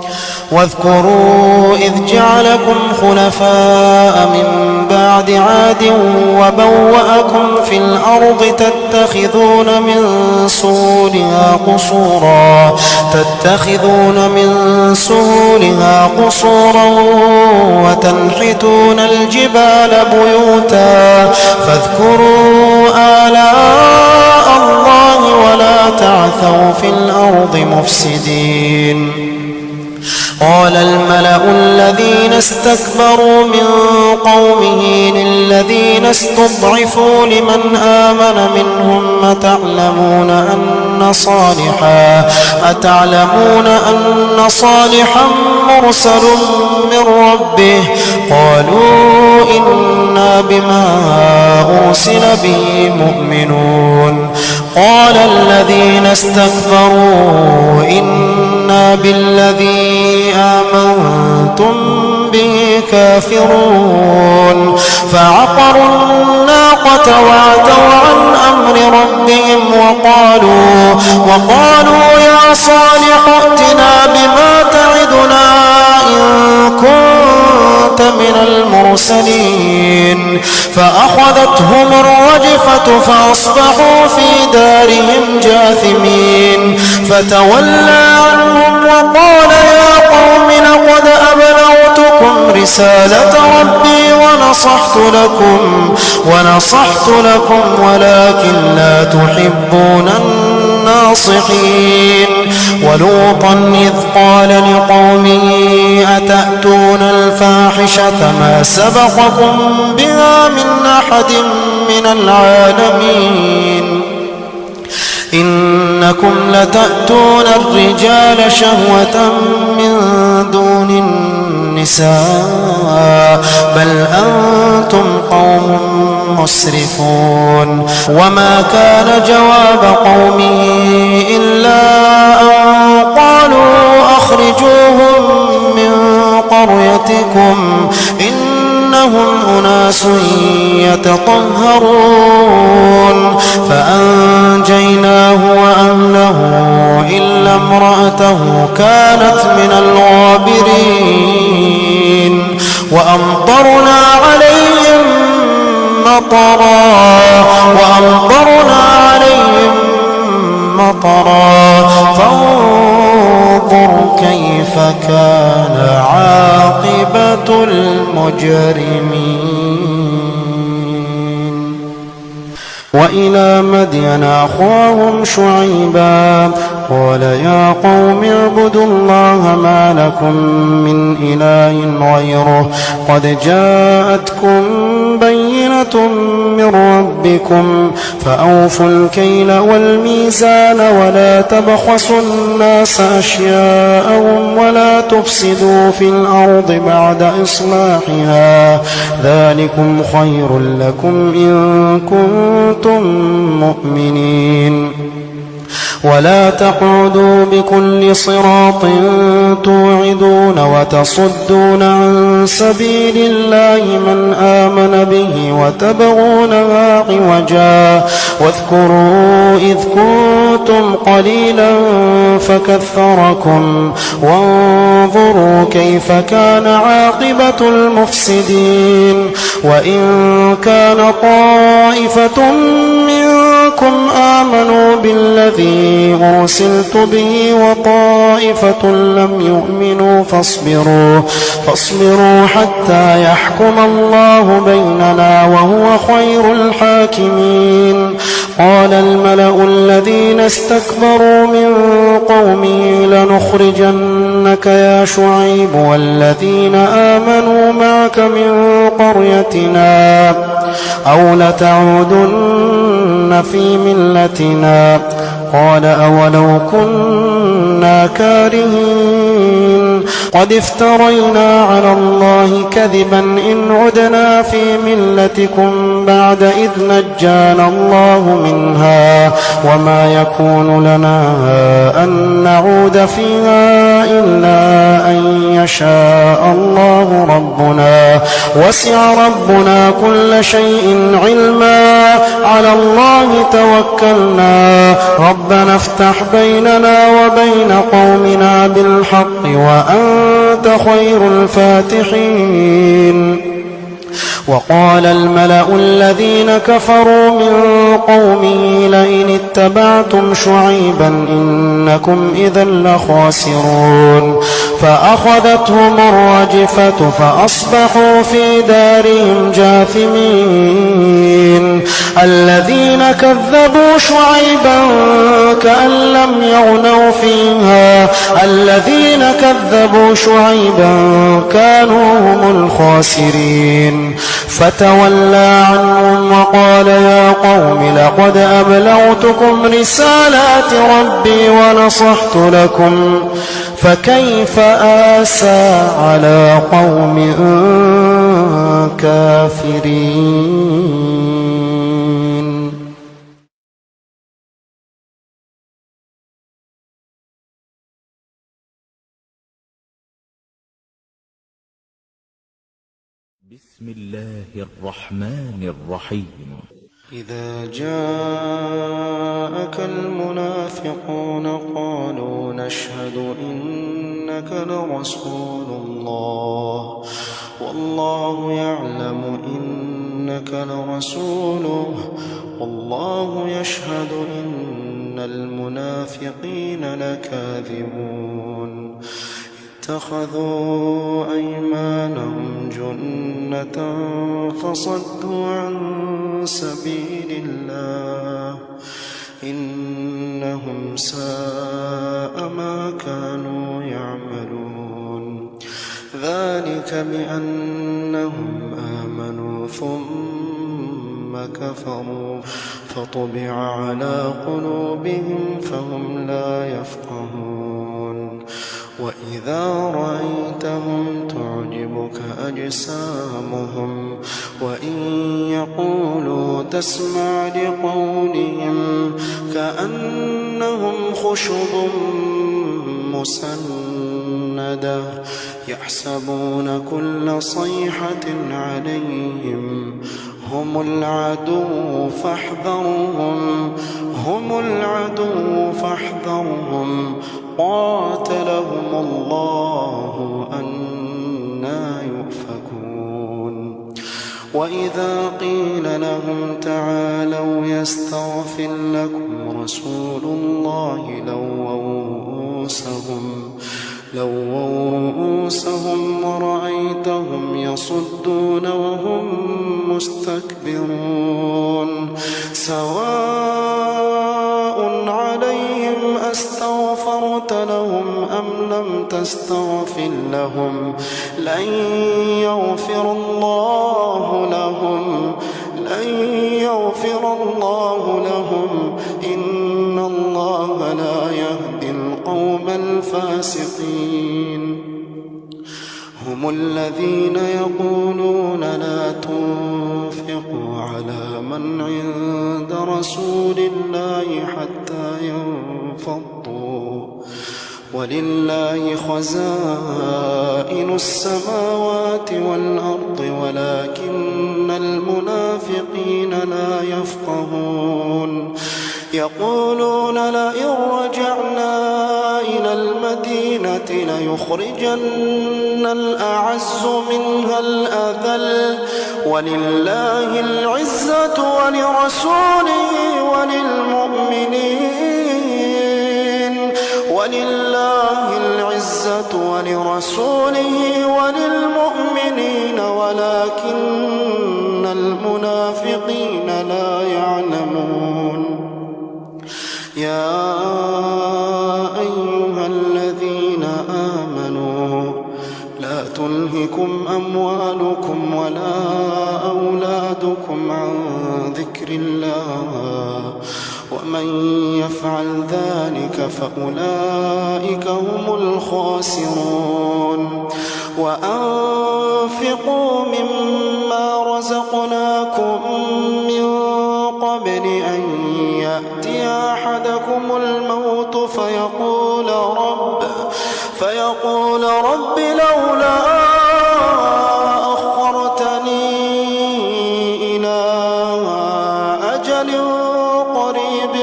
واذكروا إذ جعلكم خلفاء من بعد عاد وبوأكم في الأرض تتخذون من سهولها قصورا وتنحتون الجبال بيوتا فاذكروا آلاء الله ولا تعثوا في الأرض مفسدين قال الملأ الذين استكبروا من قومه للذين استضعفوا لمن آمن منهم أتعلمون أن صالحا مرسل من ربه قالوا إنا بما أرسل به مؤمنون قال الذين استكبروا إنا بالذي آمنتم به كافرون فعقروا الناقة وعتوا عن أمر ربهم وقالوا يا صالح ائتنا بما تعدنا إن كنت من المرسلين فأخذتهم الرجفة فأصبحوا في دارهم جاثمين فتولى عنهم وقال يا قوم لقد أبلغتكم رسالة ربي ونصحت لكم ولكن لا تحبون الناصحين ولوطا إذ قال لقومه أتأتون الفاحشة ما سبقكم بها من أحد من العالمين إنكم لتأتون الرجال شهوة من دون النساء بل أنتم قوم مسرفون وما كان جواب قومه إلا أن قالوا أخرجوهم من قريتكم إنهم أناس يتطهرون فأنجيناه وأهله إلا امرأته كانت من الغابرين وأمطرنا عليهم مطرا فانظر كيف كان عاقبة المجرمين وإلى مدين أخاهم شعيبا قال يا قوم اعبدوا الله ما لكم من إله غيره قد جاءتكم بينة من ربكم فأوفوا الكيل والميزان ولا تبخسوا الناس أشياءهم ولا تفسدوا في الأرض بعد إصلاحها ذلكم خير لكم إن كنتم مؤمنين ولا تقعدوا بكل صراط توعدون وتصدون عن سبيل الله من آمن به وتبغونها عوجا واذكروا إذ كنتم قليلا فكثركم وانظروا كيف كان عاقبة المفسدين وإن كان طائفة منكم آمنوا بالذي أرسلت به وطائفة لم يؤمنوا فاصبروا حتى يحكم الله بيننا وهو خير الحاكمين قال الملأ الذين استكبروا من قومه لنخرجنك يا شعيب والذين آمنوا معك من قريتنا أو لتعودن في ملتنا قال أولو كنا كارهين قد افترينا على الله كذبا إن عدنا في ملتكم بعد إذ نجانا الله منها وما يكون لنا أن نعود فيها إلا أن يشاء الله ربنا وسع ربنا كل شيء علما على الله توكلنا ربنا افتح بيننا وبين قومنا بالحق وأنت وأنت خير الفاتحين. وقال الملأ الذين كفروا من قومه لئن اتبعتم شعيبا إنكم إذا لخاسرون. فأخذتهم الرجفة فأصبحوا في دارهم جاثمين. الذين كذبوا شعيبا كأن لم يغنوا فيها، الذين كذبوا شعيبا كانوا هم الخاسرين. فتولى عنهم وقال يا قوم لقد أبلغتكم رسالات ربي ونصحت لكم فكيف آسى على قوم كافرين. بسم الله الرحمن الرحيم. إذا جاءك المنافقون قالوا نشهد إنك لرسول الله والله يعلم إنك لرسوله والله يشهد إن المنافقين لكاذبون. اتخذوا أيمانهم جنة فصدوا عن سبيل الله إنهم ساء ما كانوا يعملون. ذلك بأنهم آمنوا ثم كفروا فطبع على قلوبهم فهم لا يفقهون. وإذا رأيتهم تعجبك أجسامهم وإن يقولوا تسمع لقولهم كأنهم خشب مسندة يحسبون كل صيحة عليهم هم العدو فاحذرهم قاتلهم الله أنى يؤفكون. وإذا قيل لهم تعالوا يستغفر لكم رسول الله لووا رؤوسهم ورأيتهم يصدون وهم مستكبرون. سواء عليهم أستغفرت لهم أم لم تستغفر لهم لن يغفر الله لهم إن الله لا يهدي القوم الفاسقين. هم الذين يقولون لا تنفقوا على من عند رسول الله حتى ينفضوا ولله خزائن السماوات والأرض ولكن المنافقين لا يفقهون. يقولون لئن رجعنا إلى المدينة ليخرجن الأعز منها الأذل ولله العزة ولرسوله وللمؤمنين ولكن المنافقين لا يعلمون. يا أيها الذين آمنوا لا تلهكم أموالكم ولا أولادكم عن ذكر الله ومن يفعل ذلك فأولئك هم الخاسرون. وأنفقوا مما رزقناكم من قبل أن يأتي أحدكم الموت فيقول رب لولا أخرتني إلى أجل قريب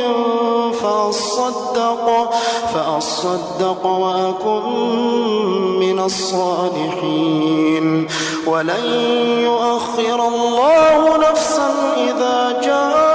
فأصدق وأكن من الصالحين ولن يؤخر الله نفسا إذا جاء